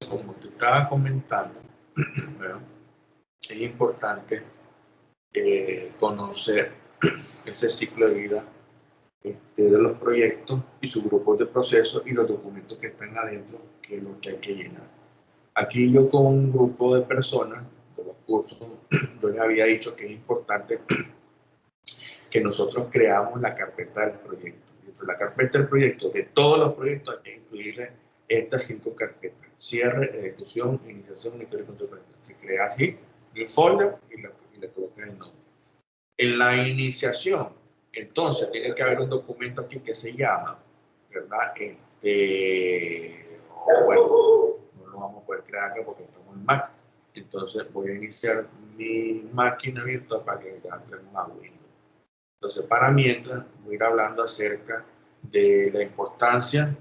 como te estaba comentando, ¿verdad? Es importante conocer ese ciclo de vida de los proyectos y sus grupos de procesos y los documentos que están adentro, que es lo que hay que llenar. Aquí yo con un grupo de personas de los cursos, yo les había dicho que es importante que nosotros creamos la carpeta del proyecto. Dentro de la carpeta del proyecto, de todos los proyectos, hay que incluirle estas 5 carpetas: cierre, ejecución, iniciación, monitoreo y control. Se crea así un folder y le colocas el nombre. En la iniciación, entonces, tiene que haber un documento aquí que se llama, ¿verdad? Bueno, no lo vamos a poder crear acá porque estamos en Mac. Entonces, voy a iniciar mi máquina virtual para que ya entremos a Windows. Entonces, para mientras, voy a ir hablando acerca de la importancia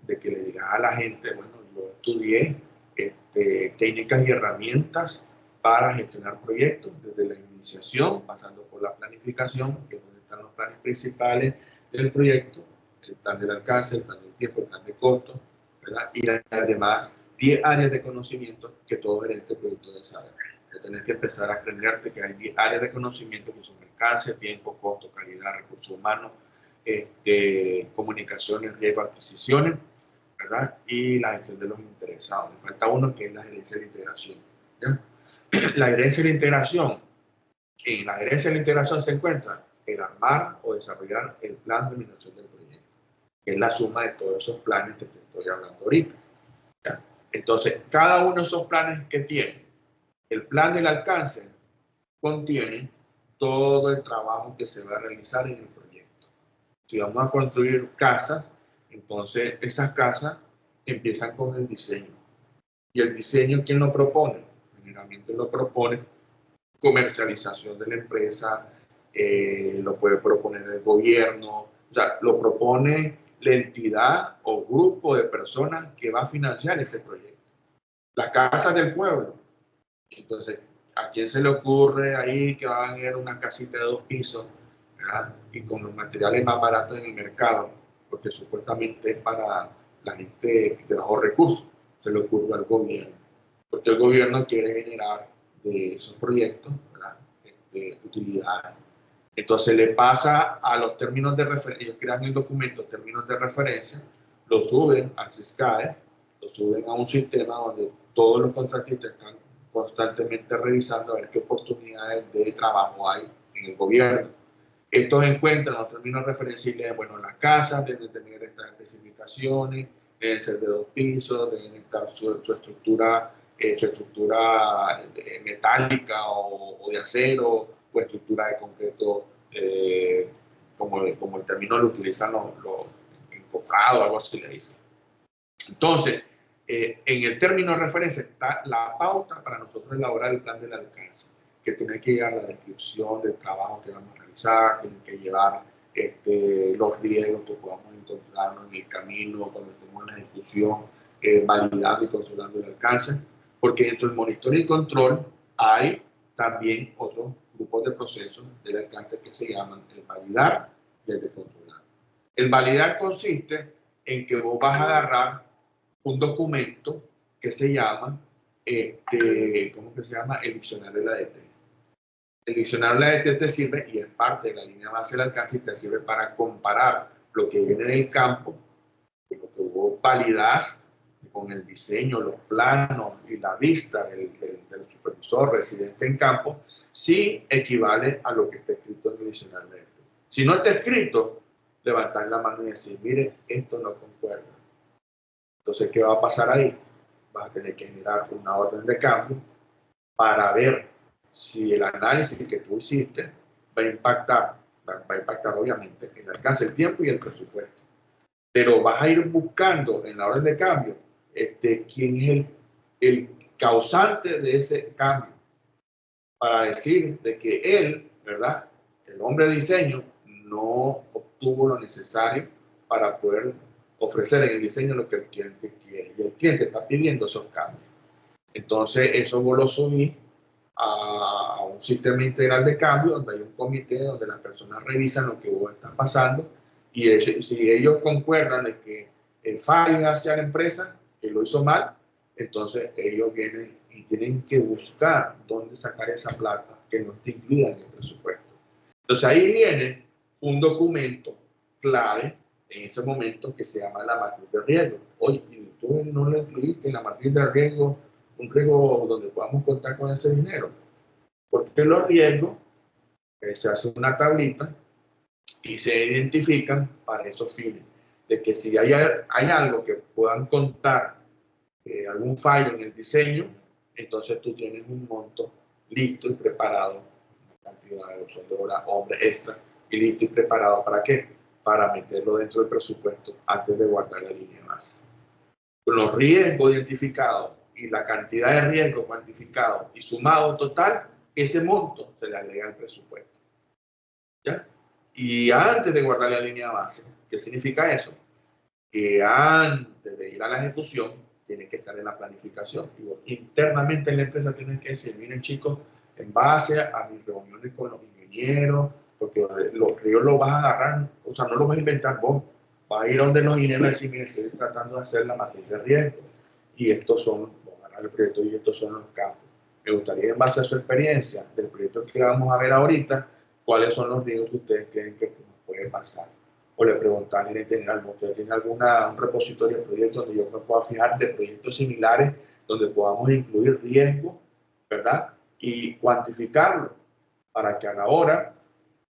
de que le digas a la gente, bueno, yo estudié técnicas y herramientas para gestionar proyectos, desde la iniciación, pasando por la planificación, que es donde están los planes principales del proyecto, el plan del alcance, el plan del tiempo, el plan de costos, ¿verdad? Y además 10 áreas de conocimiento que todo gerente de proyecto debe saber. Tienes que empezar a aprenderte que hay 10 áreas de conocimiento que son alcance, tiempo, costo, calidad, recursos humanos, comunicaciones, riesgo, adquisiciones, ¿verdad? Y la gestión de los interesados. Me falta uno que es la gerencia de la integración, ¿ya? La gerencia de la integración. En la gerencia de la integración se encuentra el armar o desarrollar el plan de administración del proyecto, que es la suma de todos esos planes que te estoy hablando ahorita, ¿ya? Entonces, cada uno de esos planes que tiene el plan del alcance contiene todo el trabajo que se va a realizar en el proyecto. Si vamos a construir casas, entonces esas casas empiezan con el diseño. ¿Y el diseño quién lo propone? Generalmente lo propone comercialización de la empresa, lo puede proponer el gobierno, o sea, lo propone la entidad o grupo de personas que va a financiar ese proyecto. Las casas del pueblo. Entonces, ¿a quién se le ocurre ahí que van a ir a una casita de 2 pisos, ¿verdad? Y con los materiales más baratos en el mercado? Porque supuestamente es para la gente de bajos recursos. Se le ocurre al gobierno. Porque el gobierno quiere generar de esos proyectos, ¿verdad? Utilidades. Entonces le pasa a los términos de referencia, ellos crean el documento términos de referencia, lo suben al CISCAE, lo suben a un sistema donde todos los contratistas están constantemente revisando a ver qué oportunidades de trabajo hay en el gobierno. Estos encuentran los términos referenciales, bueno, las casas deben tener estas especificaciones, deben ser de 2 pisos, deben estar su estructura metálica o de acero, o estructura de concreto, como el término lo utilizan los encofrados, algo así le dicen. Entonces, en el término de referencia está la pauta para nosotros elaborar el plan del alcance, que tiene que llevar la descripción del trabajo que vamos a realizar, tiene que llevar los riesgos que podamos encontrarnos en el camino cuando estemos en la ejecución, validando y controlando el alcance, porque dentro del monitoreo y control hay también otros grupos de procesos del alcance que se llaman el validar y el de controlar. El validar consiste en que vos vas a agarrar un documento que se llama, ¿cómo que se llama? El diccionario de la DT. El diccionario de la DT te sirve, y es parte de la línea base del alcance, y te sirve para comparar lo que viene del campo, lo que vos validás con el diseño, los planos y la vista del supervisor residente en campo, si equivale a lo que está escrito en el diccionario de DT. Si no está escrito, levantar la mano y decir, mire, esto no concuerda. Entonces, ¿qué va a pasar ahí? Vas a tener que generar una orden de cambio para ver si el análisis que tú hiciste va a impactar obviamente el alcance, el tiempo y el presupuesto. Pero vas a ir buscando en la orden de cambio quién es el causante de ese cambio, para decir de que él, ¿verdad? El hombre de diseño no obtuvo lo necesario para poder ofrecer en el diseño lo que el cliente quiere. Y el cliente está pidiendo esos cambios. Entonces, eso vos lo subís a un sistema integral de cambio, donde hay un comité donde las personas revisan lo que vos estás pasando, y si ellos concuerdan de que el fallo hacia la empresa, que lo hizo mal, entonces ellos vienen y tienen que buscar dónde sacar esa plata que no está incluida en el presupuesto. Entonces ahí viene un documento clave en ese momento que se llama la matriz de riesgo. Oye, tú no lo incluiste en la matriz de riesgo, un riesgo donde podamos contar con ese dinero. Porque los riesgos, se hace una tablita y se identifican para esos fines. De que si hay algo que puedan contar, algún fallo en el diseño, entonces tú tienes un monto listo y preparado, una cantidad de horas, hombre extra, y listo y preparado ¿para qué? Para meterlo dentro del presupuesto antes de guardar la línea de base. Con los riesgos identificados y la cantidad de riesgos cuantificados y sumado total, ese monto se le agrega al presupuesto. ¿Ya? Y antes de guardar la línea de base, ¿qué significa eso? Que antes de ir a la ejecución, tiene que estar en la planificación. Digo, internamente en la empresa tienen que decir, miren chicos, en base a mis reuniones con los ingenieros, porque los ríos los vas a agarrar, o sea, no los vas a inventar vos, vas a ir donde los ingenieros y decir, miren, estoy tratando de hacer la matriz de riesgo, y estos son, vamos a agarrar el proyecto y estos son los campos. Me gustaría, en base a su experiencia del proyecto que vamos a ver ahorita, cuáles son los riesgos que ustedes creen que puede pasar. O le preguntan en general, ¿usted tiene un repositorio de proyectos donde yo me pueda fijar de proyectos similares, donde podamos incluir riesgo, ¿verdad? Y cuantificarlo para que a la hora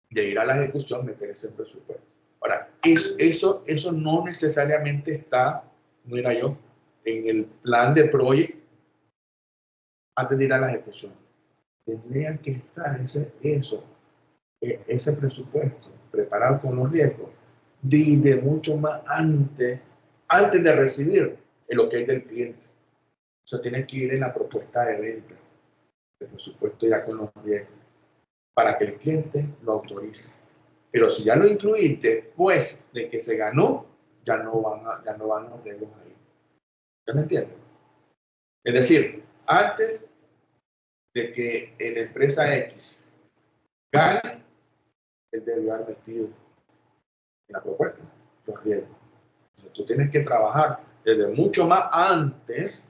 de ir a la ejecución meter ese presupuesto. Ahora, eso no necesariamente está, mira yo, en el plan de proyecto antes de ir a la ejecución. Tendría que estar ese presupuesto preparado con los riesgos de mucho más antes de recibir el ok del cliente. O sea, tiene que ir en la propuesta de venta, el presupuesto ya con los riesgos, para que el cliente lo autorice. Pero si ya lo incluiste después de que se ganó, ya no van los riesgos ahí. ¿Ya me entiendes? Es decir, antes de que la empresa X gane, él debe haber metido en la propuesta los riesgos. Entonces, tú tienes que trabajar desde mucho más antes,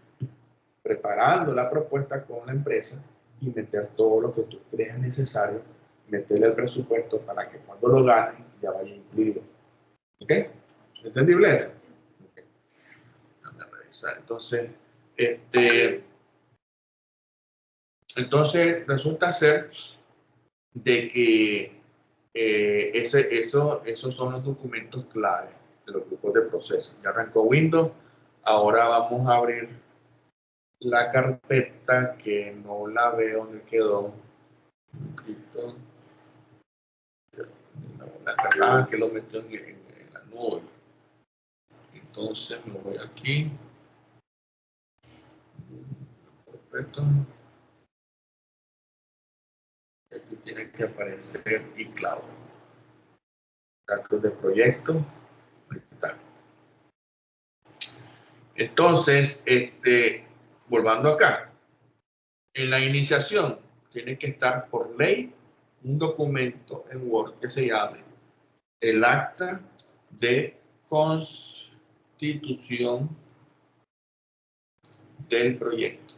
preparando la propuesta con la empresa y meter todo lo que tú creas necesario, meterle el presupuesto para que cuando lo ganen ya vaya incluido. ¿Ok? ¿Entendible eso? Okay. Vamos a revisar. Entonces resulta ser de que esos son los documentos clave de los grupos de proceso. Ya arrancó Windows, ahora vamos a abrir la carpeta que no la veo donde quedó. Que lo metió en la nube. Entonces me voy aquí. Perfecto. Aquí tiene que aparecer iCloud. Datos de proyecto. Entonces, volviendo acá, en la iniciación tiene que estar por ley un documento en Word que se llame el acta de constitución del proyecto.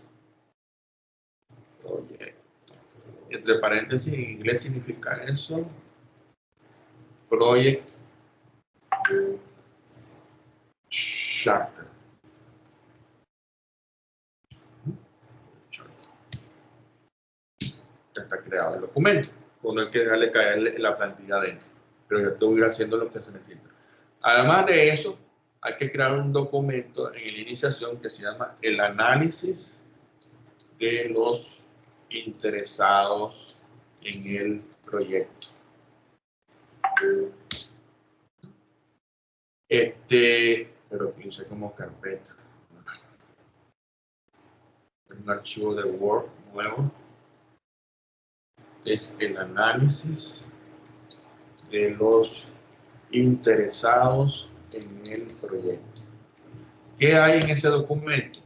Entre paréntesis, en inglés significa eso. Project Charter. Ya está creado el documento. Uno hay que dejarle caer la plantilla adentro. Pero yo estoy haciendo lo que se necesita. Además de eso, hay que crear un documento en la iniciación que se llama el análisis de los interesados en el proyecto. Pero puse como carpeta. Un archivo de Word nuevo. Es el análisis de los interesados en el proyecto. ¿Qué hay en ese documento?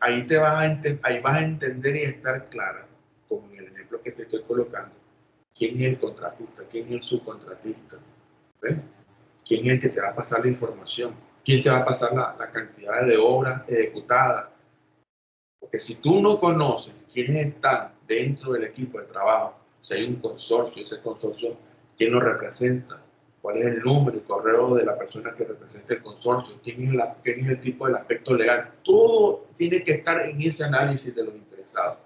Ahí vas a entender y estar clara, como en el ejemplo que te estoy colocando, quién es el contratista, quién es el subcontratista, ¿ves? Quién es el que te va a pasar la información, ¿Quién te va a pasar la cantidad de obras ejecutadas? Porque si tú no conoces quiénes están dentro del equipo de trabajo, si hay un consorcio, ese consorcio, quién lo representa, cuál es el número y correo de la persona que representa el consorcio, quién es el tipo del aspecto legal, todo tiene que estar en ese análisis de los interesados,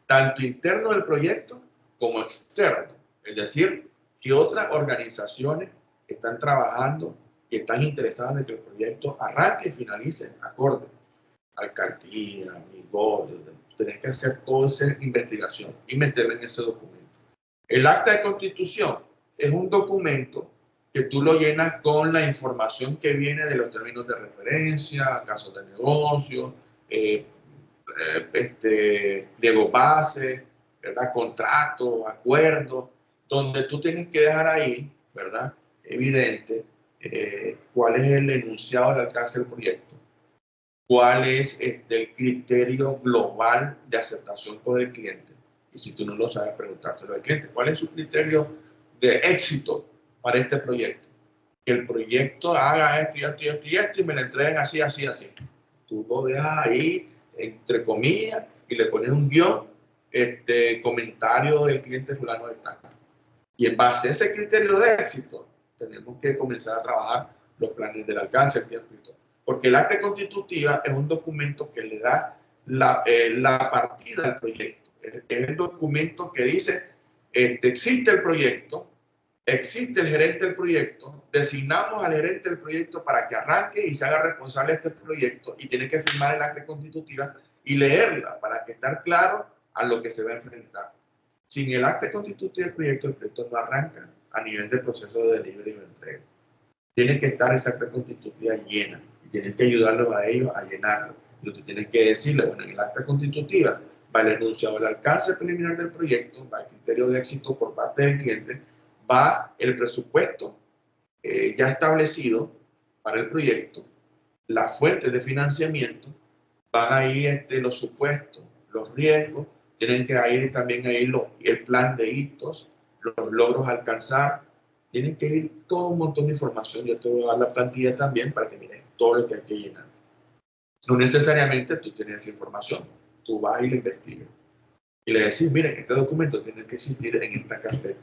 tanto interno del proyecto como externo. Es decir, que otras organizaciones están trabajando y están interesadas en que el proyecto arranque y finalice acorde. Alcaldía, tenés que hacer toda esa investigación y meterla en ese documento. El acta de constitución es un documento que tú lo llenas con la información que viene de los términos de referencia, casos de negocio, pliego base, ¿verdad? Contratos, acuerdos, donde tú tienes que dejar ahí, ¿verdad? Evidente cuál es el enunciado del alcance del proyecto, cuál es el criterio global de aceptación por el cliente. Y si tú no lo sabes, preguntárselo al cliente. ¿Cuál es su criterio de éxito para este proyecto? Que el proyecto haga esto y esto y esto y esto y me lo entreguen así, así, así. Tú lo dejas ahí, entre comillas, y le pones un guión, comentario del cliente fulano de tal. Y en base a ese criterio de éxito, tenemos que comenzar a trabajar los planes del alcance, el tiempo y todo. Porque el acta constitutiva es un documento que le da la partida al proyecto. Es el documento que dice, existe el proyecto, existe el gerente del proyecto, designamos al gerente del proyecto para que arranque y se haga responsable de este proyecto y tiene que firmar el acta constitutiva y leerla para que estar claro a lo que se va a enfrentar. Sin el acta constitutiva del proyecto no arranca a nivel del proceso de delivery y de entrega. Tiene que estar esa acta constitutiva llena y tienes que ayudarlos a ellos a llenarlo. Y tú tienes que decirle, bueno, en el acta constitutiva va el enunciado del alcance preliminar del proyecto, va el criterio de éxito por parte del cliente, va el presupuesto ya establecido para el proyecto, las fuentes de financiamiento, van ahí los supuestos, los riesgos, tienen que ir también ahí el plan de hitos, los logros a alcanzar, tienen que ir todo un montón de información. Yo te voy a dar la plantilla también para que mires todo lo que hay que llenar. No necesariamente tú tienes esa información, tú vas y lo investigas. Y le decís, miren, este documento tiene que existir en esta carpeta.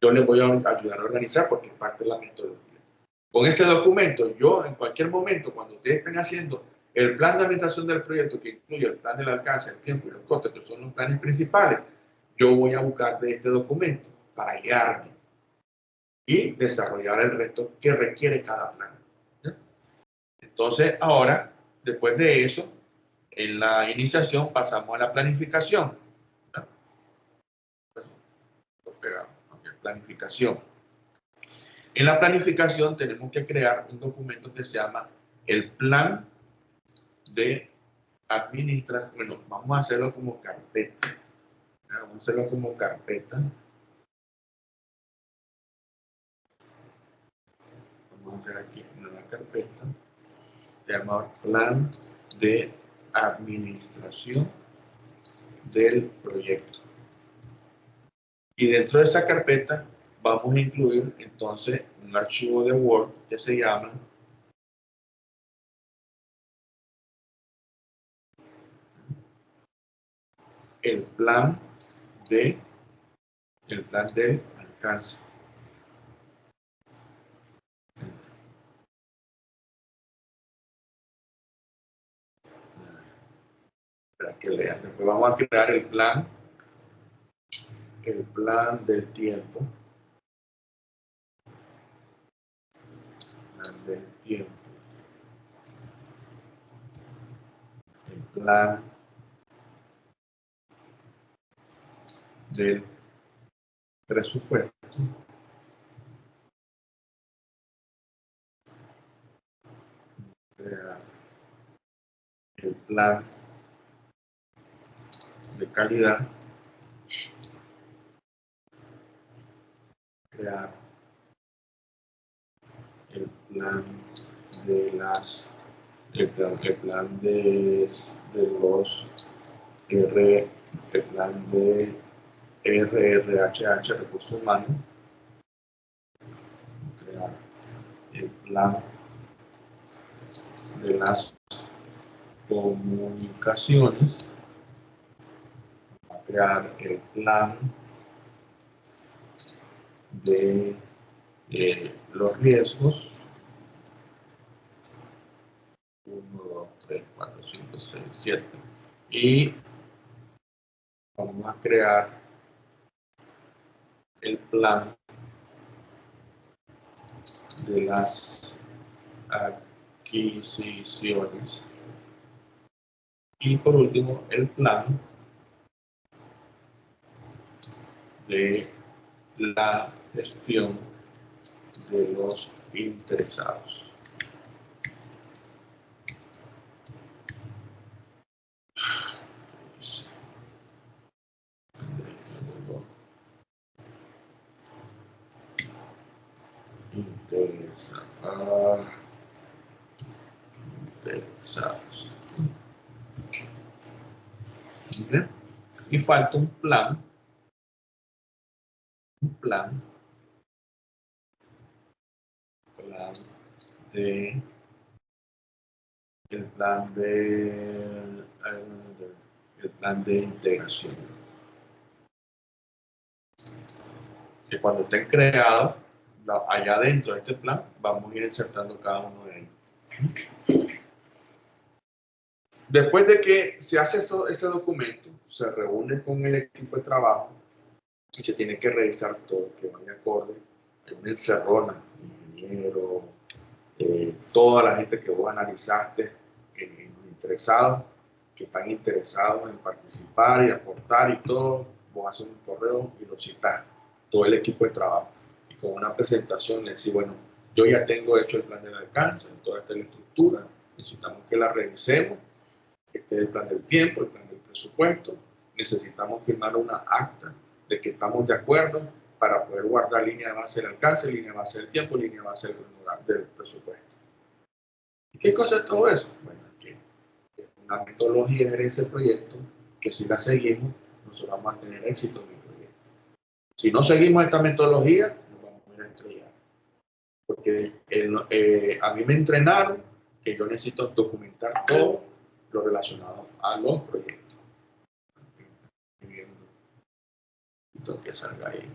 Yo les voy a ayudar a organizar porque es parte de la metodología. Con ese documento, yo en cualquier momento, cuando ustedes estén haciendo el plan de administración del proyecto, que incluye el plan del alcance, el tiempo y los costes, que son los planes principales, yo voy a buscar de este documento para guiarme y desarrollar el resto que requiere cada plan. ¿Sí? Entonces, ahora, después de eso, en la iniciación pasamos a la planificación. Planificación. En la planificación tenemos que crear un documento que se llama el plan de administración. Bueno, vamos a hacerlo como carpeta. Vamos a hacerlo como carpeta. Vamos a hacer aquí una carpeta. Se llama plan de administración del proyecto. Y dentro de esa carpeta vamos a incluir entonces un archivo de Word que se llama el plan del alcance. Para que lean. Después vamos a crear el plan del tiempo. Plan del tiempo. El plan del presupuesto. Crear el plan de calidad. Crear el plan de las el plan de los el plan de RRHH, recursos humanos. Crear el plan de las comunicaciones, a crear el plan de los riesgos. 1, 2, 3, 4, 5, 6, 7. Y vamos a crear el plan de las adquisiciones. Y por último, el plan de la gestión de los interesados. Interesados. ¿Okay? Y falta un plan de el plan de integración, que cuando estén creados, allá dentro de este plan vamos a ir insertando cada uno de ellos. Después de que se hace ese documento, se reúne con el equipo de trabajo y se tiene que revisar todo, que vaya acorde. Hay una encerrona, ingeniero, toda la gente que vos analizaste, los interesados, que están interesados en participar y aportar y todo, vos haces un correo y lo citas, todo el equipo de trabajo. Y con una presentación le decís, bueno, yo ya tengo hecho el plan del alcance, toda esta es la estructura, necesitamos que la revisemos, este es el plan del tiempo, el plan del presupuesto, necesitamos firmar una acta de que estamos de acuerdo para poder guardar línea de base del alcance, línea de base del tiempo, línea de base del presupuesto. ¿Y qué cosa es todo eso? Bueno, que es una metodología de gerencia del proyecto que si la seguimos, nosotros vamos a tener éxito en el proyecto. Si no seguimos esta metodología, nos vamos a ir a estrellar. Porque a mí me entrenaron que yo necesito documentar todo lo relacionado a los proyectos. Esto que salga ahí.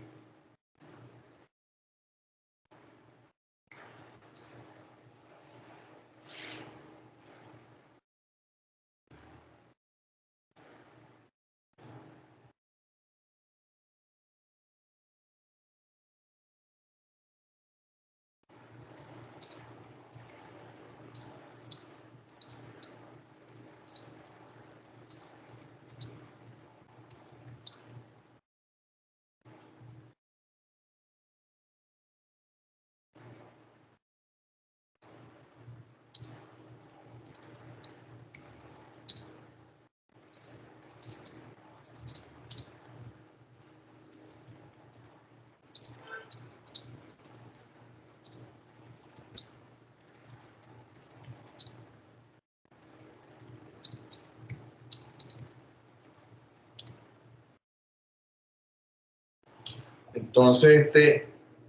Entonces,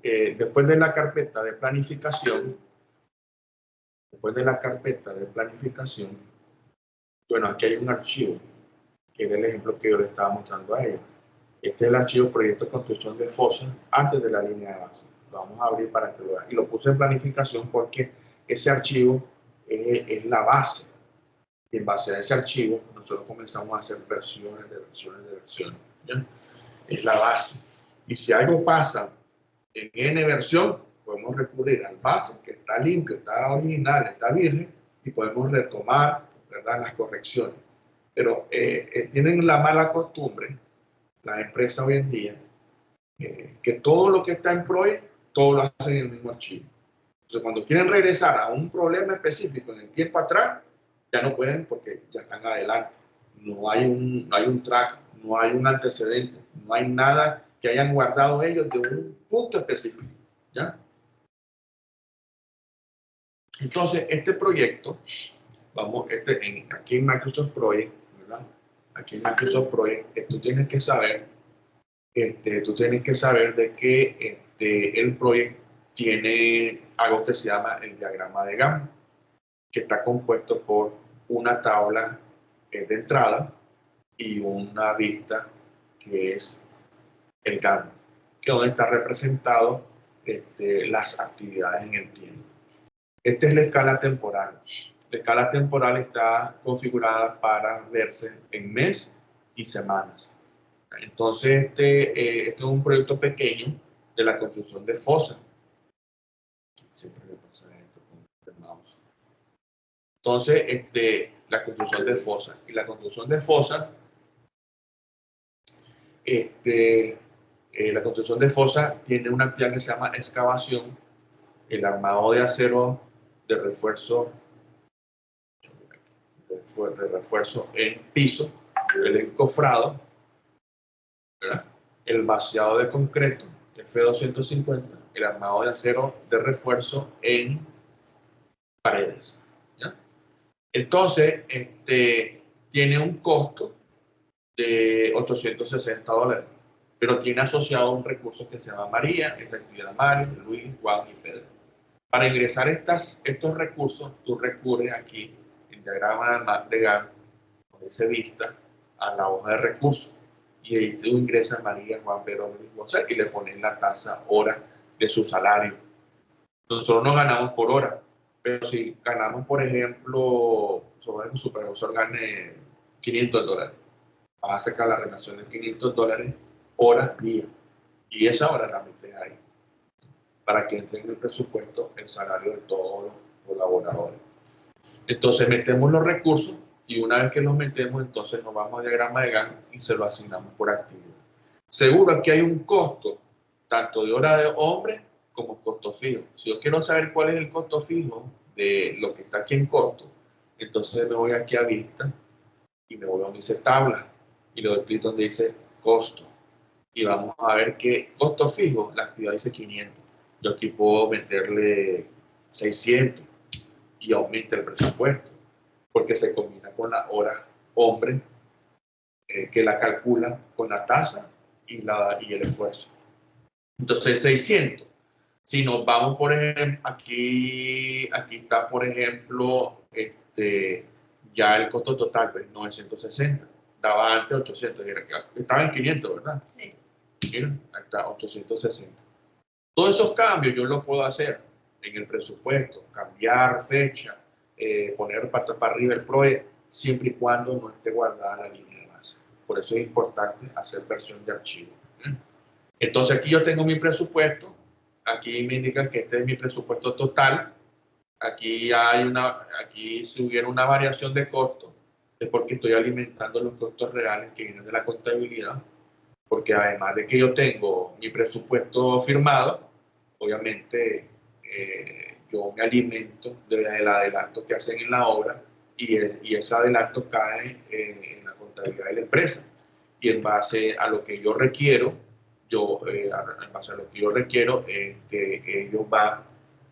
después de la carpeta de planificación, bueno, aquí hay un archivo, que es el ejemplo que yo le estaba mostrando a ellos. Este es el archivo proyecto de construcción de fosa antes de la línea de base. Lo vamos a abrir para que lo vean. Y lo puse en planificación porque ese archivo es la base. Y en base a ese archivo, nosotros comenzamos a hacer versiones. ¿Ya? Es la base. Y si algo pasa en N versión, podemos recurrir al base, que está limpio, está original, está virgen, y podemos retomar, ¿verdad?, las correcciones. Pero tienen la mala costumbre, las empresas hoy en día, que todo lo que está en Project, todo lo hacen en el mismo archivo. Entonces, cuando quieren regresar a un problema específico en el tiempo atrás, ya no pueden porque ya están adelante. No hay un track, no hay un antecedente, no hay nada que hayan guardado ellos de un punto específico, ¿ya? Entonces, este proyecto, aquí en Microsoft Project, ¿verdad? Aquí en Microsoft Project, tú tienes que saber de que el proyecto tiene algo que se llama el diagrama de Gantt. que está compuesto por una tabla de entrada y una vista que es el Gantt, que es donde está representado las actividades en el tiempo. Esta es la escala temporal. La escala temporal está configurada para verse en mes y semanas. Entonces, este es un proyecto pequeño de la construcción de fosa. Siempre me pasa esto con el mouse. Entonces, la construcción de fosa. Y la construcción de fosa, la construcción de fosa tiene una actividad que se llama excavación, el armado de acero de refuerzo en piso, el encofrado, ¿verdad? El vaciado de concreto, F250, el armado de acero de refuerzo en paredes, ¿ya? Entonces, tiene un costo de $860, pero tiene asociado un recurso que se llama María, es la actividad Mario, Luis, Juan y Pedro. Para ingresar estos recursos, tú recurres aquí en diagrama de Gantt, donde dice vista, a la hoja de recursos. Y ahí tú ingresas María, Juan, Pedro, Luis, José, y le pones la tasa hora de su salario. Nosotros no ganamos por hora, pero si ganamos, por ejemplo, sobre un supervisor gane $500, vas a sacar la relación de $500 horas día. Y esa hora la metes ahí, para que entre en el presupuesto el salario de todos los colaboradores. Entonces metemos los recursos y una vez que los metemos, entonces nos vamos a diagrama de Gantt y se lo asignamos por actividad. Seguro que hay un costo, tanto de hora de hombre como costo fijo. Si yo quiero saber cuál es el costo fijo de lo que está aquí en costo, entonces me voy aquí a vista y me voy a donde dice tabla y le doy clic donde dice costo. Y vamos a ver que costo fijo, la actividad dice 500. Yo aquí puedo meterle 600 y aumenta el presupuesto, porque se combina con la hora hombre, que la calcula con la tasa y el esfuerzo. Entonces, 600. Si nos vamos, por ejemplo, aquí está, por ejemplo, ya el costo total, pues 960. Daba antes 800, estaba en 500, ¿verdad? Sí. Mira, hasta 860. Todos esos cambios yo los puedo hacer en el presupuesto, cambiar fecha, poner para arriba el PROE, siempre y cuando no esté guardada la línea de base. Por eso es importante hacer versión de archivo. Entonces aquí yo tengo mi presupuesto, aquí me indican que este es mi presupuesto total, aquí si hubiera una variación de costo, es porque estoy alimentando los costos reales que vienen de la contabilidad, porque además de que yo tengo mi presupuesto firmado, obviamente yo me alimento del adelanto que hacen en la obra y ese adelanto cae en la contabilidad de la empresa. Y en base a lo que yo requiero, ellos van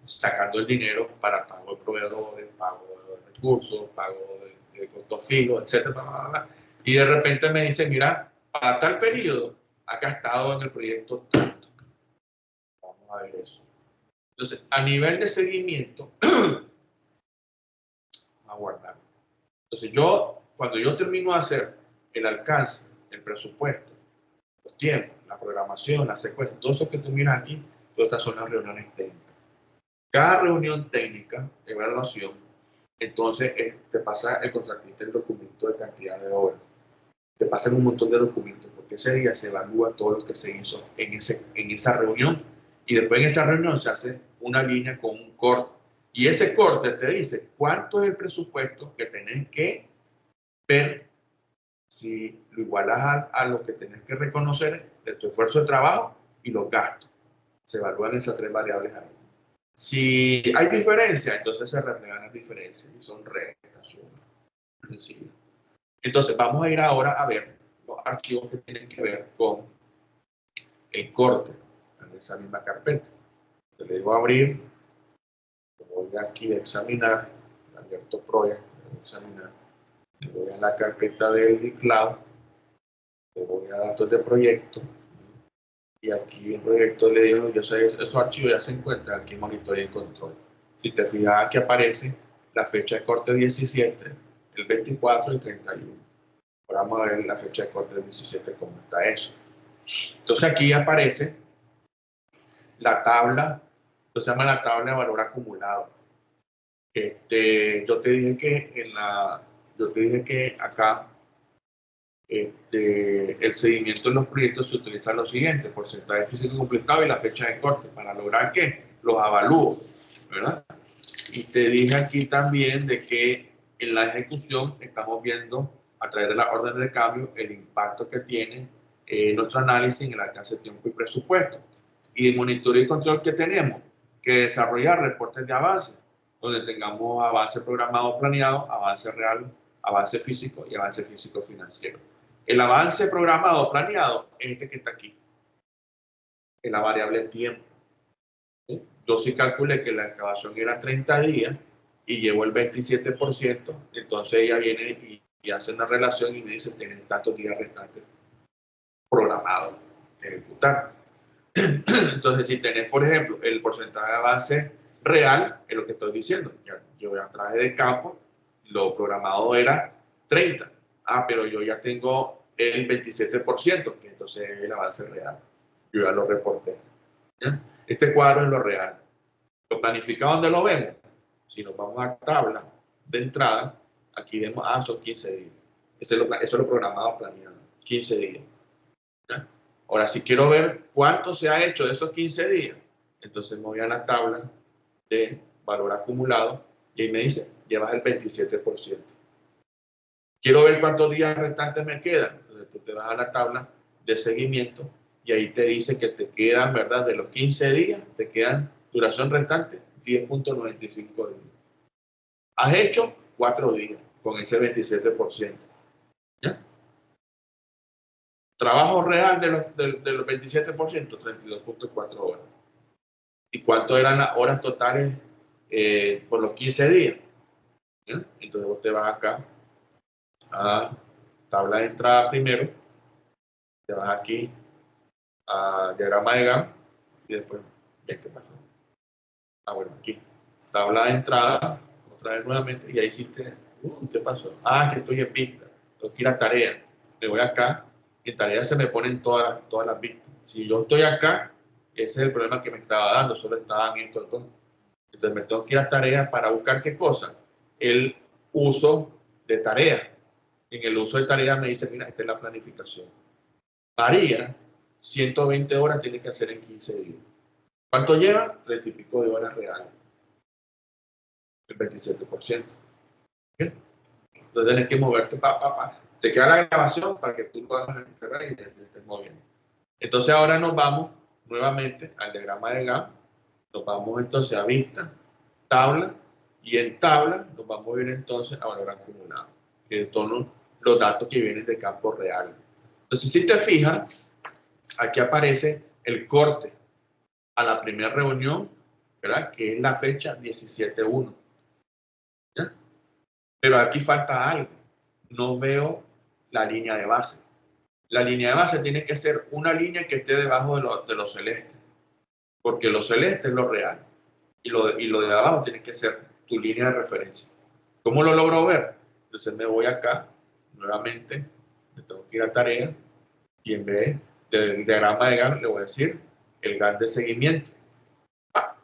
sacando el dinero para pago de proveedores, pago de recursos, pago de costos fijos, etcétera. Y de repente me dicen, mira, para tal periodo ha gastado en el proyecto tanto. Vamos a ver eso. Entonces, a nivel de seguimiento, vamos a guardar. Entonces, cuando yo termino de hacer el alcance, el presupuesto, los tiempos, la programación, la secuencia, todo eso que tú miras aquí, todas estas son las reuniones técnicas. Cada reunión técnica, evaluación, entonces te pasa el contratista el documento de cantidad de horas. Te pasan un montón de documentos, porque ese día se evalúa todo lo que se hizo en esa reunión, y después en esa reunión se hace una línea con un corte, y ese corte te dice cuánto es el presupuesto que tenés que ver, si lo igualas a lo que tenés que reconocer de tu esfuerzo de trabajo y los gastos. Se evalúan esas tres variables ahí. Si hay diferencia, entonces se reflejan las diferencias y son rectas, sencillas. Entonces, vamos a ir ahora a ver los archivos que tienen que ver con el corte en esa misma carpeta. Le digo abrir, le voy aquí a examinar, abierto Project, voy a examinar, le voy a la carpeta de Cloud, le voy a datos de proyecto, y aquí en proyecto le digo, yo sé, esos archivos ya se encuentran aquí en monitoreo y control. Si te fijas, aquí aparece la fecha de corte 17, el 24 y el 31. Ahora vamos a ver la fecha de corte del 17, cómo está eso. Entonces aquí aparece la tabla, esto se llama la tabla de valor acumulado. Yo te dije que acá el seguimiento de los proyectos se utiliza lo siguiente: porcentaje físico completado y la fecha de corte. ¿Para lograr qué? Los avalúos, ¿verdad? Y te dije aquí también de que en la ejecución estamos viendo a través de la orden de cambio el impacto que tiene nuestro análisis en el alcance de tiempo y presupuesto. Y de monitoreo y control que tenemos que desarrollar reportes de avance, donde tengamos avance programado planeado, avance real, avance físico y avance físico financiero. El avance programado planeado es este que está aquí, en la variable tiempo. ¿Sí? Yo sí calculé que la excavación era 30 días y llevo el 27%, entonces ella viene y hace una relación y me dice: tienen tantos días restantes programados de ejecutar. Entonces, si tenés, por ejemplo, el porcentaje de avance real, es lo que estoy diciendo. Yo a través de campo, lo programado era 30. Pero yo ya tengo el 27%, que entonces es el avance real. Yo ya lo reporté. ¿Ya? Este cuadro es lo real. Lo planificado, ¿dónde lo vemos? Si nos vamos a tabla de entrada, aquí vemos, son 15 días. Eso es lo programado planeado, 15 días. ¿Ya? Ahora, si quiero ver cuánto se ha hecho de esos 15 días, entonces me voy a la tabla de valor acumulado y ahí me dice: llevas el 27%. Quiero ver cuántos días restantes me quedan. Entonces tú te vas a la tabla de seguimiento y ahí te dice que te quedan, ¿verdad? De los 15 días, te quedan duración restante 10.95 días. Has hecho 4 días con ese 27%. ¿Ya? Trabajo real de los 27%, 32.4 horas. ¿Y cuánto eran las horas totales por los 15 días? ¿Ya? Entonces vos te vas acá a tabla de entrada primero, te vas aquí a diagrama de Gantt y después, ¿qué pasó? Bueno, aquí, tabla de entrada, otra vez nuevamente, y ahí hiciste, ¿qué pasó? Que estoy en pista, tengo que ir a tarea. Me voy acá, y en tarea se me ponen todas las vistas. Si yo estoy acá, ese es el problema que me estaba dando, solo estaban estos dos. Entonces me tengo que ir a tareas para buscar qué cosa. El uso de tareas. En el uso de tareas me dice: mira, esta es la planificación. María, 120 horas tiene que hacer en 15 días. ¿Cuánto lleva? 30 y pico de horas reales. El 27%. ¿Okay? Entonces tienes que moverte, te queda la grabación para que tú lo hagas entregar y te estés moviendo. Entonces ahora nos vamos nuevamente al diagrama de Gantt, nos vamos entonces a vista, tabla, y en tabla nos vamos a ir entonces a valor acumulado, que son los datos que vienen de campo real. Entonces, si te fijas, aquí aparece el corte a la primera reunión, ¿verdad? Que es la fecha 17/1. ¿Ya? Pero aquí falta algo. No veo la línea de base. La línea de base tiene que ser una línea que esté debajo de lo celeste, porque lo celeste es lo real y lo de abajo tiene que ser tu línea de referencia. ¿Cómo lo logro ver? Entonces me voy acá, nuevamente, me tengo que ir a tarea y en vez del diagrama de Gantt le voy a decir el Gantt de seguimiento.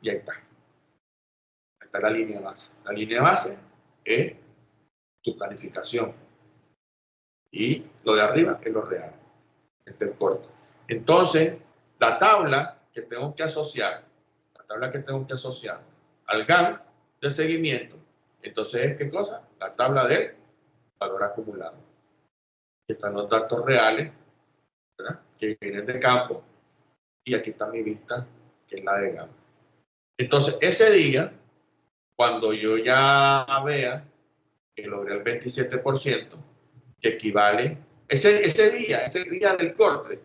Y ahí está. Ahí está la línea de base. La línea de base es tu planificación y lo de arriba es lo real. Este es el corto. Entonces, la tabla que tengo que asociar al Gantt de seguimiento, entonces, ¿qué cosa? La tabla del valor acumulado. Aquí están los datos reales, ¿verdad? Que vienen de campo, y aquí está mi vista, que es la de Gantt. Entonces, ese día, cuando yo ya vea que logré el 27%, que equivale, ese día del corte,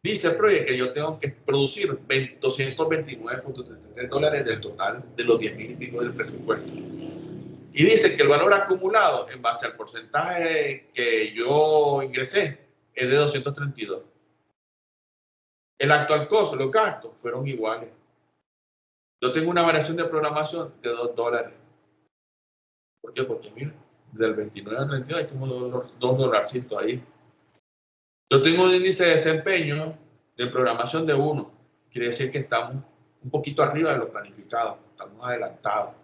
dice el proyecto que yo tengo que producir $229.33 del total de los 10.000 y pico del presupuesto. Y dice que el valor acumulado en base al porcentaje que yo ingresé es de 232. El actual costo, los gastos fueron iguales. Yo tengo una variación de programación de $2. ¿Por qué? Porque mira, del 29 al 32 hay como $2 dolarcitos ahí. Yo tengo un índice de desempeño de programación de 1. Quiere decir que estamos un poquito arriba de lo planificado, estamos adelantados.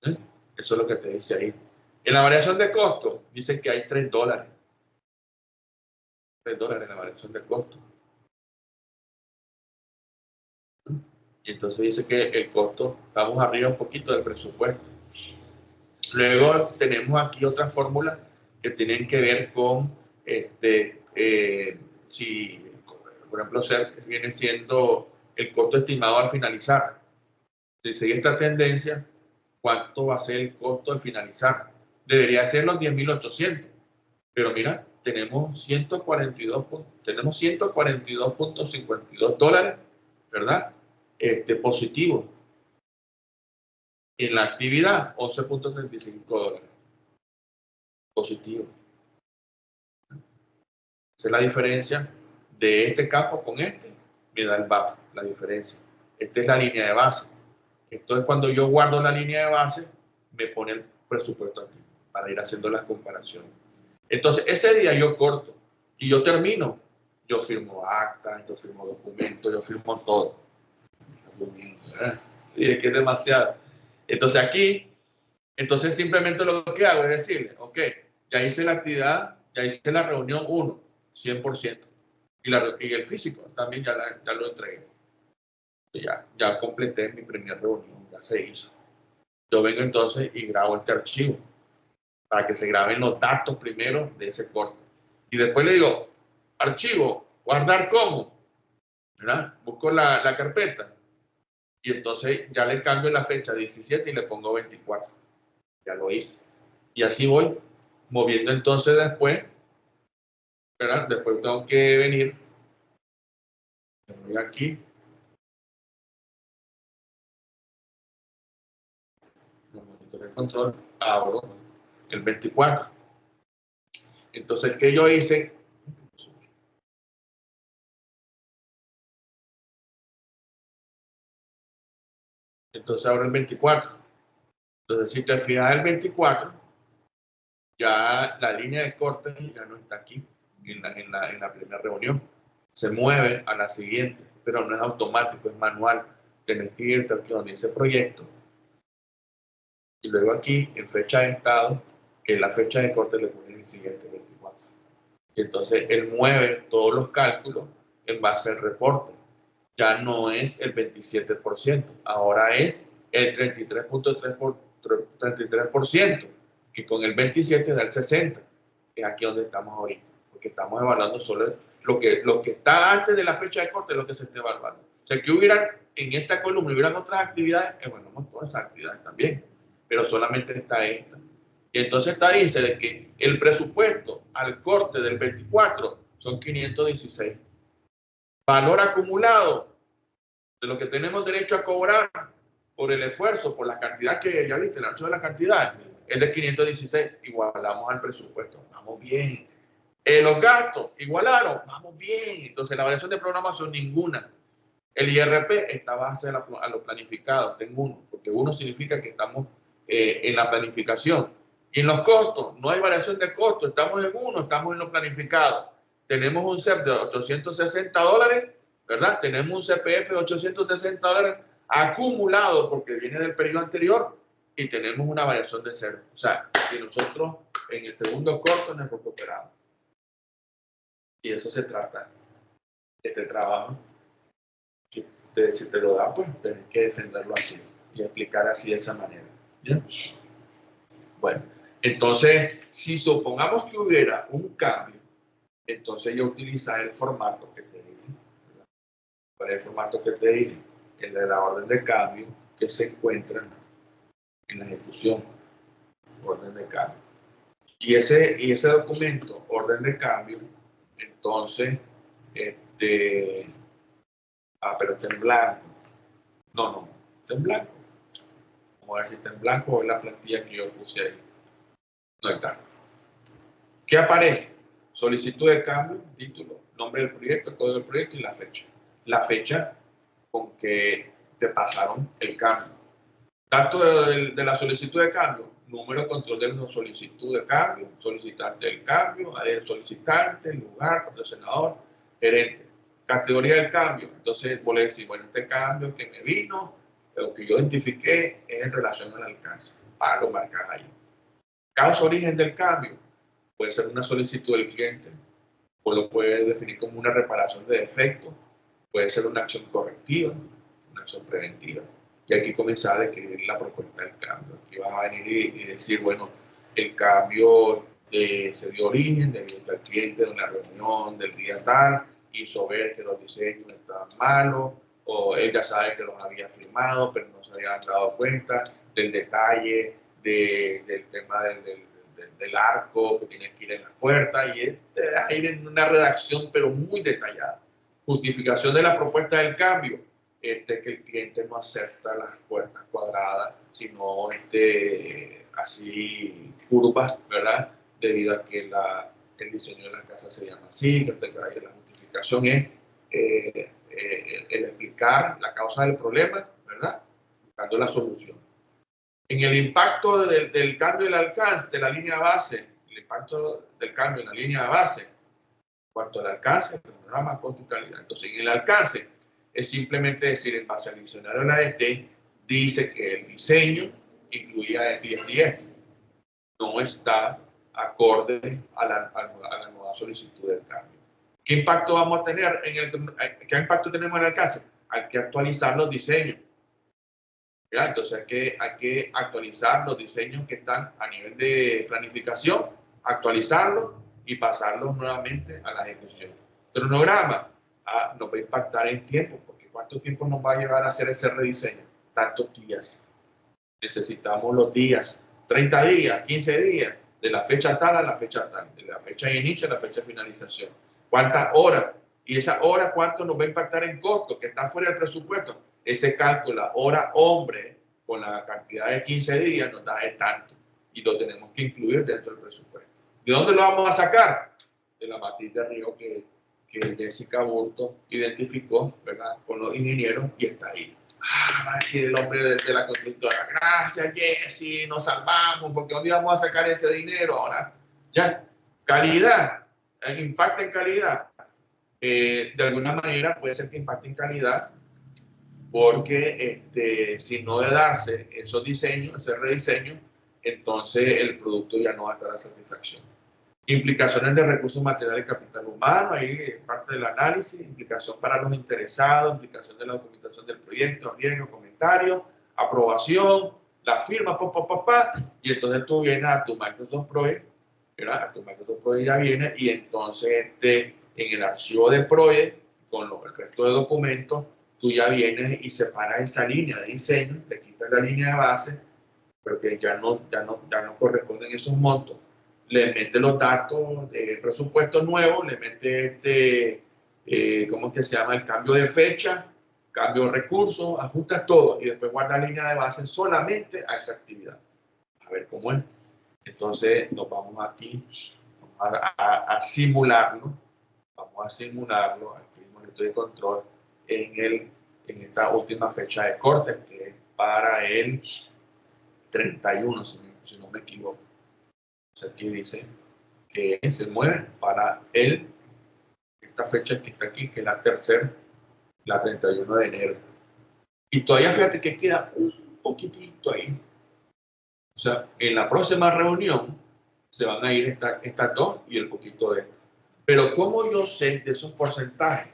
¿Eh? Eso es lo que te dice ahí. En la variación de costo, dice que hay $3. $3 en la variación de costo. Y entonces dice que el costo, estamos arriba un poquito del presupuesto. Luego tenemos aquí otras fórmulas que tienen que ver con si, por ejemplo, viene siendo el costo estimado al finalizar. Si sigue esta tendencia, ¿cuánto va a ser el costo al finalizar? Debería ser los 10.800, pero mira, tenemos 142.52 dólares, ¿verdad? Positivo. En la actividad, 11.35 dólares. Positivo. Esa es la diferencia de este campo con este. Me da el buffer, la diferencia. Esta es la línea de base. Entonces, cuando yo guardo la línea de base, me pone el presupuesto aquí para ir haciendo las comparaciones. Entonces, ese día yo corto y yo termino. Yo firmo actas, yo firmo documentos, yo firmo todo. Sí, es que es demasiado. Entonces, aquí, simplemente lo que hago es decirle, ok, ya hice la actividad, ya hice la reunión 1, 100%. Y el físico también ya lo entregué. Ya completé mi primera reunión, ya se hizo. Yo vengo entonces y grabo este archivo para que se graben los datos primero de ese corte. Y después le digo, archivo, guardar como, ¿verdad? Busco la carpeta y entonces ya le cambio la fecha 17 y le pongo 24. Ya lo hice. Y así voy moviendo entonces después, ¿verdad? Después tengo que venir, voy aquí, los monitores de control, abro el 24. Entonces, ¿qué yo hice? Entonces abro el 24. Entonces, si te fijas el 24, ya la línea de corte ya no está aquí en la primera reunión. Se mueve a la siguiente, pero no es automático, es manual. Tienes que irte aquí donde dice proyecto. Y luego aquí, en fecha de estado, que es la fecha de corte, le pones el siguiente 24. Y entonces él mueve todos los cálculos en base al reporte. Ya no es el 27%, ahora es el 33.33%, que con el 27 da el 60%, que es aquí donde estamos ahorita, porque estamos evaluando solo lo que está antes de la fecha de corte, es lo que se está evaluando. O sea, que hubieran en esta columna, hubieran otras actividades, evaluamos todas esas actividades también, pero solamente está esta. Y entonces está dice de que el presupuesto al corte del 24 son 516. Valor acumulado de lo que tenemos derecho a cobrar por el esfuerzo, por la cantidad que ya viste, el archivo de la cantidad, es de 516. Igualamos al presupuesto. Vamos bien. Los gastos igualaron. Vamos bien. Entonces, la variación de programación, ninguna. El IRP está base a lo planificado. Tengo uno, porque uno significa que estamos en la planificación. Y en los costos, no hay variación de costos. Estamos en uno, estamos en lo planificado. Tenemos un CEP de $860, ¿verdad? Tenemos un CPF de $860 acumulado porque viene del periodo anterior y tenemos una variación de 0. O sea, si nosotros en el segundo corto nos recuperamos. Y eso se trata, este trabajo. Que si te lo da, pues tenés que defenderlo así y explicar así de esa manera. ¿Ya? Bueno, entonces, si supongamos que hubiera un cambio, entonces yo utiliza el formato que te dije. ¿Cuál es el formato que te dije? El de la orden de cambio que se encuentra en la ejecución, orden de cambio. Y ese documento, orden de cambio, entonces, pero está en blanco. No, está en blanco. Vamos a ver si está en blanco o en la plantilla que yo puse ahí. No está. ¿Qué aparece? Solicitud de cambio, título, nombre del proyecto, código del proyecto y la fecha. La fecha con que te pasaron el cambio. Dato de la solicitud de cambio, número de control de la solicitud de cambio, solicitante del cambio, área del solicitante, lugar, patrocinador, gerente. Categoría del cambio. Entonces, voy a decir, bueno, este cambio que me vino, lo que yo identifiqué es en relación al alcance. Para lo marcar ahí. Causa origen del cambio. Puede ser una solicitud del cliente, o lo puede definir como una reparación de defecto, puede ser una acción correctiva, una acción preventiva. Y aquí comenzar a describir la propuesta del cambio. Aquí vas a venir y decir, bueno, el cambio se dio origen debido al cliente de una reunión del día tal, hizo ver que los diseños estaban malos, o él ya sabe que los había firmado, pero no se habían dado cuenta del detalle del tema del arco que tiene que ir en la puerta, y ir en una redacción pero muy detallada. Justificación de la propuesta del cambio, que el cliente no acepta las puertas cuadradas, sino así curvas, ¿verdad? Debido a que el diseño de la casa se llama así, que la justificación es el explicar la causa del problema, ¿verdad? Buscando la solución. En el impacto del cambio del alcance de la línea base, el impacto del cambio en la línea base, en cuanto al alcance, el programa, costo y calidad. Entonces, en el alcance es simplemente decir, en base al diccionario de la ET, dice que el diseño incluía esto y esto y esto. No está acorde a la nueva solicitud del cambio. ¿Qué impacto vamos a tener? ¿Qué impacto tenemos en el alcance? Hay que actualizar los diseños. ¿Ya? Entonces hay que actualizar los diseños que están a nivel de planificación, actualizarlos y pasarlos nuevamente a la ejecución. El cronograma nos va a impactar en tiempo, porque ¿cuánto tiempo nos va a llevar a hacer ese rediseño? Tantos días. Necesitamos los días, 30 días, 15 días, de la fecha tal a la fecha tal, de la fecha de inicio a la fecha de finalización. ¿Cuántas horas? Y esa hora, ¿cuánto nos va a impactar en costo? Que está fuera del presupuesto. Ese cálculo, hora hombre, con la cantidad de 15 días, nos da de tanto. Y lo tenemos que incluir dentro del presupuesto. ¿De dónde lo vamos a sacar? De la matriz de Río que Jessica Burto identificó, ¿verdad? Con los ingenieros, y está ahí. Va a decir el hombre de la constructora, gracias Jessy, nos salvamos, porque ¿dónde vamos a sacar ese dinero ahora? Ya, calidad, impacta en calidad. De alguna manera puede ser que impacte en calidad, porque si no de darse esos diseños, ese rediseño, entonces el producto ya no va a estar a satisfacción. Implicaciones de recursos materiales y capital humano, ahí parte del análisis, implicación para los interesados, implicación de la documentación del proyecto, riesgo, comentarios, aprobación, la firma, y entonces tú vienes a tu Microsoft Project, ¿verdad? A tu Microsoft Project ya viene, y entonces en el archivo de Project, con el resto de documentos, tú ya vienes y separas esa línea de diseño, le quitas la línea de base, pero que ya no corresponden esos montos. Le mete los datos de presupuesto nuevo, le mete ¿cómo es que se llama? El cambio de fecha, cambio de recursos, ajustas todo y después guarda línea de base solamente a esa actividad. A ver cómo es. Entonces nos vamos aquí a simularlo. Vamos a simularlo aquí en el monitor de control en esta última fecha de corte, que es para el 31, si no me equivoco. O sea, aquí dice que se mueve para esta fecha que está aquí, que es la 31 de enero. Y todavía fíjate que queda un poquitito ahí. O sea, en la próxima reunión se van a ir estas dos y el poquito de esto. Pero ¿cómo yo sé de esos porcentajes?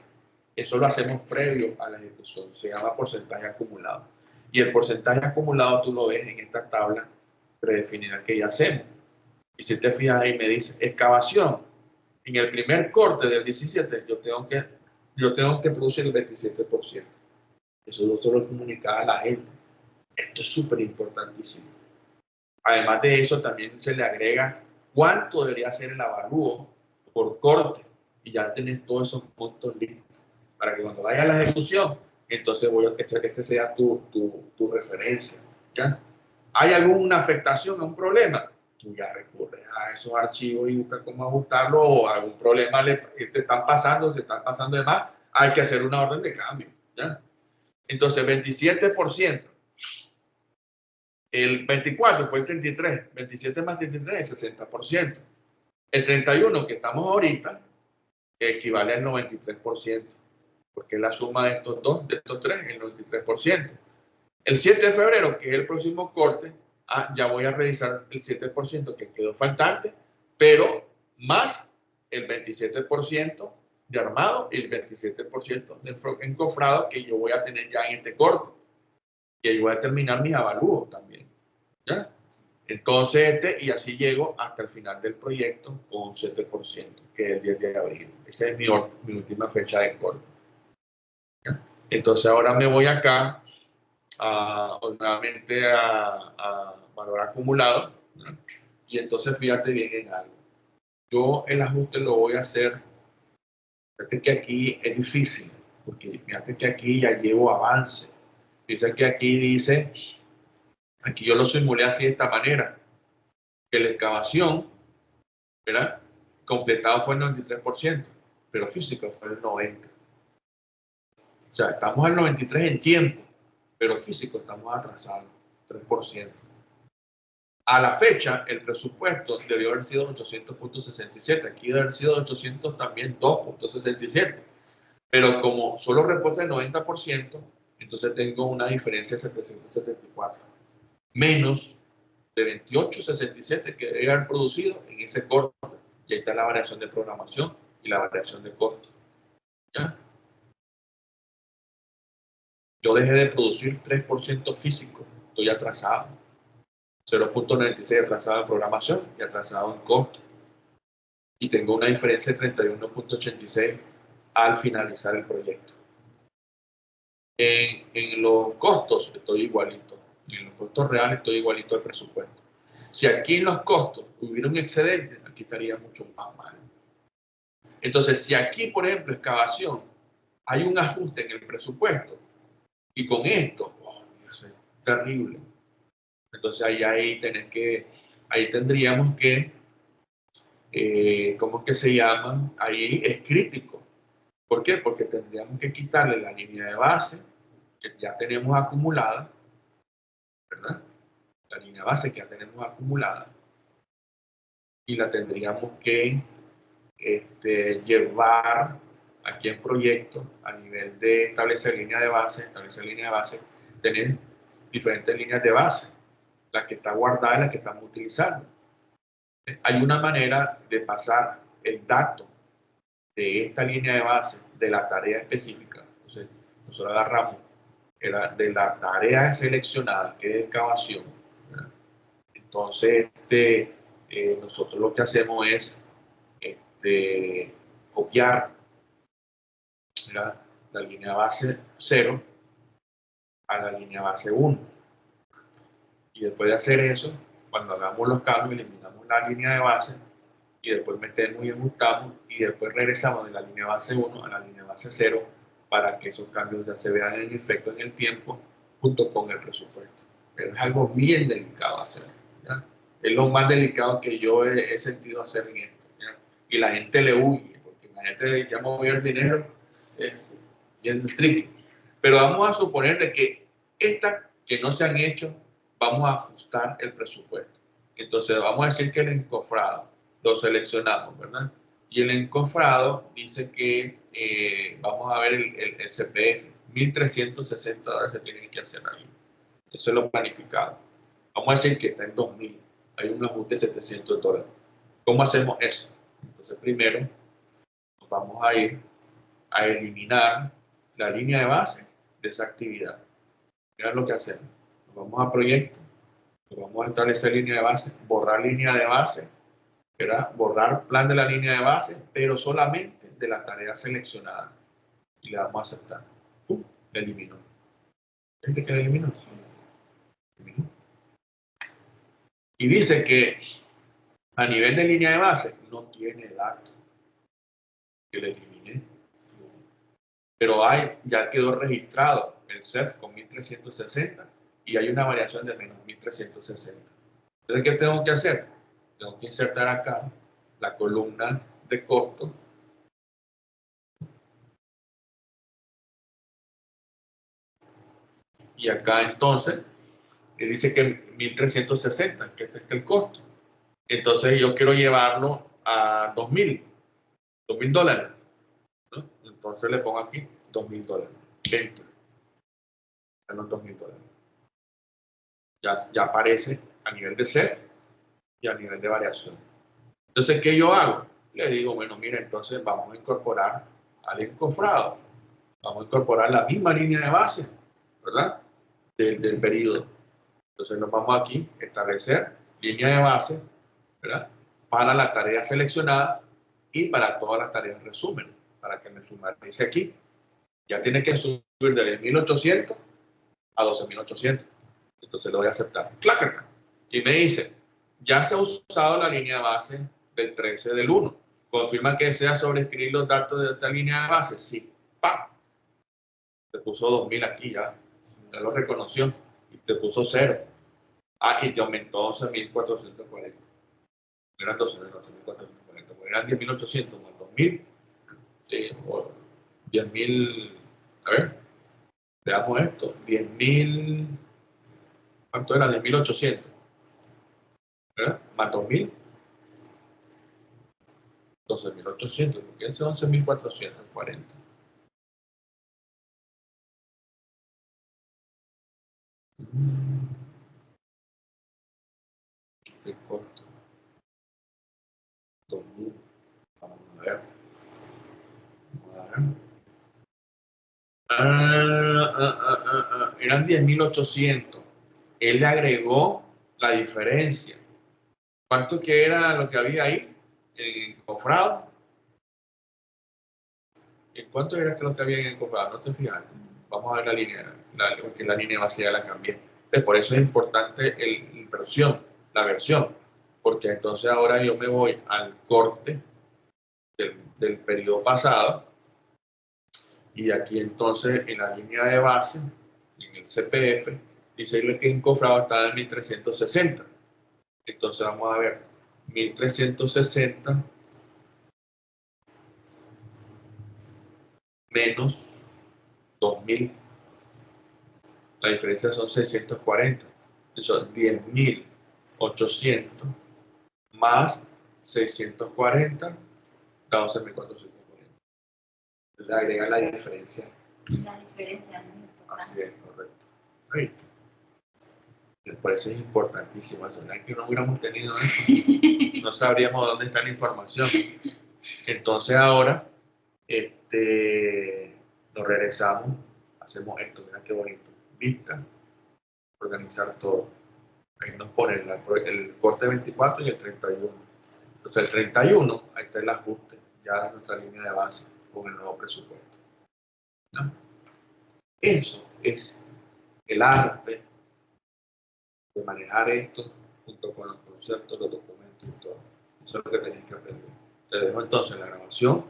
Eso lo hacemos previo a la ejecución. Se llama porcentaje acumulado. Y el porcentaje acumulado tú lo ves en esta tabla predefinida que ya hacemos. Y si te fijas ahí, me dice excavación. En el primer corte del 17, yo tengo que producir el 27%. Eso yo se lo comunicaba a la gente. Esto es súper importantísimo. Además de eso, también se le agrega cuánto debería ser el avalúo por corte. Y ya tenés todos esos puntos listos. Para que cuando vaya a la ejecución, entonces este sea tu referencia. ¿Ya? ¿Hay alguna afectación, a un problema? Tú ya recurres a esos archivos y buscas cómo ajustarlo, o algún problema te están pasando de más, hay que hacer una orden de cambio. ¿Ya? Entonces, 27%. El 24 fue el 33, 27 más 33 es 60%. El 31 que estamos ahorita equivale al 93%, porque es la suma de estos dos, de estos tres, el 93%. El 7 de febrero, que es el próximo corte, ya voy a revisar el 7% que quedó faltante, pero más el 27% de armado y el 27% de encofrado que yo voy a tener ya en este corte, que yo voy a terminar mis avalúos también, ¿ya? Entonces, y así llego hasta el final del proyecto con un 7%, que es el 10 de abril. Esa es mi última fecha de corte, ¿ya? Entonces, ahora me voy acá nuevamente a valor acumulado, ¿no? Y entonces fíjate bien en algo. Yo el ajuste lo voy a hacer, fíjate que aquí es difícil, porque fíjate que aquí ya llevo avance. Dice que aquí yo lo simulé así de esta manera, que la excavación, ¿verdad? Completado fue el 93%, pero físico fue el 90%. O sea, estamos al 93% en tiempo, pero físico estamos atrasados, 3%. A la fecha, el presupuesto debió haber sido 800.67. Aquí debe haber sido 800 también 2.67. Pero como solo reporta el 90%, entonces tengo una diferencia de 774. Menos de 28.67 que debe haber producido en ese corte. Y ahí está la variación de programación y la variación de costo. ¿Ya? Yo dejé de producir 3% físico. Estoy atrasado. 0.96 atrasado en programación y atrasado en costo. Y tengo una diferencia de 31.86 al finalizar el proyecto. En los costos estoy igualito. En los costos reales estoy igualito al presupuesto. Si aquí en los costos hubiera un excedente, aquí estaría mucho más mal. Entonces, si aquí, por ejemplo, excavación, hay un ajuste en el presupuesto, y con esto, es terrible. Entonces ahí tendríamos que, ¿cómo es que se llama? Ahí es crítico. ¿Por qué? Porque tendríamos que quitarle la línea de base que ya tenemos acumulada, ¿verdad? La línea base que ya tenemos acumulada, y la tendríamos que llevar aquí en proyecto a nivel de establecer línea de base, tener diferentes líneas de base, la que está guardada y la que estamos utilizando. Hay una manera de pasar el dato de esta línea de base de la tarea específica. Entonces, nosotros agarramos de la tarea seleccionada, que es excavación, ¿verdad? Entonces, nosotros lo que hacemos es copiar la línea base 0 a la línea base 1. Y después de hacer eso, cuando hagamos los cambios, eliminamos la línea de base y después metemos y ajustamos y después regresamos de la línea base 1 a la línea base 0 para que esos cambios ya se vean en efecto en el tiempo junto con el presupuesto. Pero es algo bien delicado hacer, ¿ya? Es lo más delicado que yo he sentido hacer en esto, ¿ya? Y la gente le huye, porque la gente ya movió el dinero, bien tricky. Pero vamos a suponer de que estas que no se han hecho, vamos a ajustar el presupuesto. Entonces vamos a decir que el encofrado lo seleccionamos, ¿verdad? Y el encofrado dice que vamos a ver el CPF, $1.360 se tienen que hacer ahí. Eso es lo planificado. Vamos a decir que está en 2.000, hay un ajuste de $700. ¿Cómo hacemos eso? Entonces primero nos vamos a ir a eliminar la línea de base de esa actividad. Mirad lo que hacemos. Nos vamos a proyecto, nos vamos a establecer línea de base, borrar línea de base, ¿verdad? Borrar plan de la línea de base, pero solamente de la tarea seleccionada. Y le damos a aceptar. ¡Pum! Le eliminó. ¿Este que le eliminó? Sí. Eliminó. Y dice que a nivel de línea de base no tiene datos. Que le eliminé. Sí. Pero ya quedó registrado el CEF con 1.360 y hay una variación de menos 1.360. Entonces, ¿qué tengo que hacer? Tengo que insertar acá la columna de costo y acá entonces y dice que 1.360, que este es el costo. Entonces yo quiero llevarlo a $2.000 ¿no? Entonces le pongo aquí $2.000. Enter. En los $2.000. Ya aparece a nivel de CEF y a nivel de variación. Entonces, ¿qué yo hago? Le digo, bueno, mira, entonces vamos a incorporar al encofrado. Vamos a incorporar la misma línea de base, ¿verdad? Del periodo. Entonces nos vamos aquí, establecer línea de base, ¿verdad? Para la tarea seleccionada y para todas las tareas resumen, para que me sumarice aquí. Ya tiene que subir de 10.800 a 12.800. Entonces lo voy a aceptar. ¡Clac! Y me dice, ya se ha usado la línea de base del 13 del 1. ¿Confirma que desea sobreescribir los datos de esta línea de base? Sí. ¡Pam! Te puso 2.000 aquí ya. Ya lo reconoció. Y te puso 0. Ah, y te aumentó 11.440. Eran 12.440. Eran 10.800 más 2.000. Sí, o 10.000. A ver, veamos esto. 10.000. ¿Cuánto era? 10.800. ¿Verdad? Más 2.000. 12.800. Porque ese es 11.440. ¿Qué costo? 2.000. Vamos a ver. Eran 10.800. Él le agregó la diferencia. ¿Cuánto que era lo que había ahí en el cofrado? ¿En cuánto era lo que había en el cofrado? No te fijas. Vamos a ver la línea, porque la línea base ya la cambié. Entonces, por eso es importante la versión, porque entonces ahora yo me voy al corte del periodo pasado y aquí entonces en la línea de base, en el CPF, dice que el cofrado está en 1.360. Entonces vamos a ver 1.360 menos 2.000. La diferencia son 640. Son 10.800 más 640 da 11.440. Le agrega la diferencia. La diferencia. Así es, correcto. Ahí. Por eso es importantísimo eso. ¿Verdad? Que no hubiéramos tenido eso, no sabríamos dónde está la información. Entonces ahora nos regresamos, hacemos esto, mira qué bonito. Vista, organizar todo. Ahí nos ponen el corte 24 y el 31. Entonces el 31, ahí está el ajuste ya de nuestra línea de base con el nuevo presupuesto. ¿No? Eso es el arte de manejar esto junto con los conceptos, los documentos y todo. Eso es lo que tenéis que aprender. Te dejo entonces la grabación,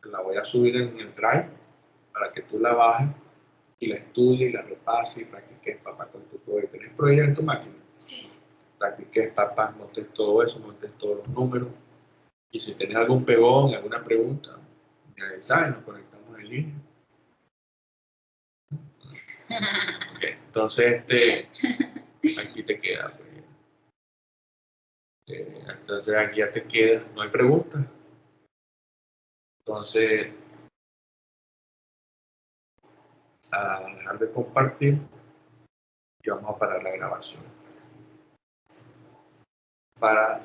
la voy a subir en el Drive para que tú la bajes y la estudies, y la repases y practiques, papá, con tu poder. ¿Tenés proyecto en tu máquina? Sí. Practiques, papá, montes todo eso, montes todos los números. Y si tenés algún pegón, alguna pregunta, me avisás y nos conectamos en línea. Okay. Entonces, aquí te queda. Pues. Entonces, aquí ya te queda. No hay preguntas. Entonces, a dejar de compartir y vamos a parar la grabación. Para